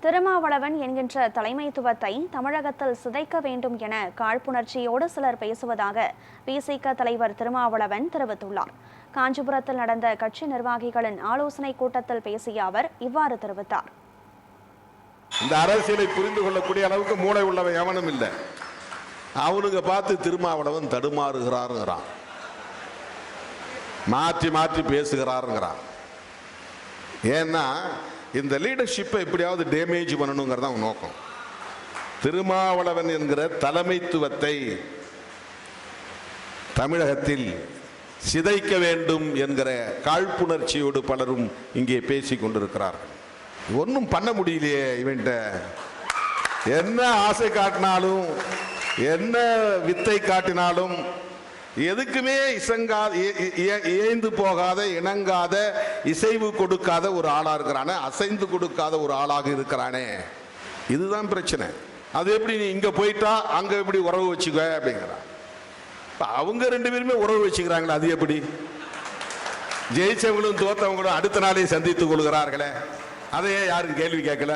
திருமாவளவன் என்கின்ற தலைமைத்துவத்தை தமிழகத்தில் சிதைக்க வேண்டும் என காழ்ப்புணர்ச்சியோடு சிலர் பேசுவதாக விசிக தலைவர் திருமாவளவன் தெரிவித்துள்ளார். காஞ்சிபுரத்தில் நடந்த கட்சி நிர்வாகிகளின் ஆலோசனை கூட்டத்தில் பேசிய அவர் இவ்வாறு தெரிவித்தார். இந்த அரசியலை புரிந்து கொள்ளக்கூடிய அளவுக்கு மூளை உள்ளவன் எவனும் இல்லை. அவனுங்க பார்த்து திருமாவளவன் தடுமாறுகிறாருங்கிறான், மாற்றி மாற்றி பேசுகிறாருங்கிறான். ஏன்னா இந்த லீடர்ஷிப்பை எப்படியாவது டேமேஜ் பண்ணணுங்கிறது அவன் நோக்கம். திருமாவளவன் என்கிற தலைமைத்துவத்தை தமிழகத்தில் சிதைக்க வேண்டும் என்கிற காழ்ப்புணர்ச்சியோடு பலரும் இங்கே பேசிக் கொண்டிருக்கிறார்கள். ஒன்றும் பண்ண முடியலையே, இவன்ட்ட என்ன ஆசை காட்டினாலும் என்ன வித்தை காட்டினாலும் எதுக்குமே ஏய்ந்து போகாத, இணங்காத, இசைவு கொடுக்காத ஒரு ஆளா இருக்கிறானே, அசைந்து கொடுக்காத ஒரு ஆளாக இருக்கிறானே, இதுதான் பிரச்சனை. அது எப்படி நீ இங்க போயிட்டா அங்க எப்படி உறவு வச்சுக்க அப்படிங்கிறான். அவங்க ரெண்டு பேருமே உறவு வச்சுக்கிறாங்களே, அது எப்படி? ஜெயிச்சவங்களும் தோத்தவங்களும் அடுத்த நாளே சந்தித்துக் கொள்கிறார்களே, அதையே யாரும் கேள்வி கேட்கல.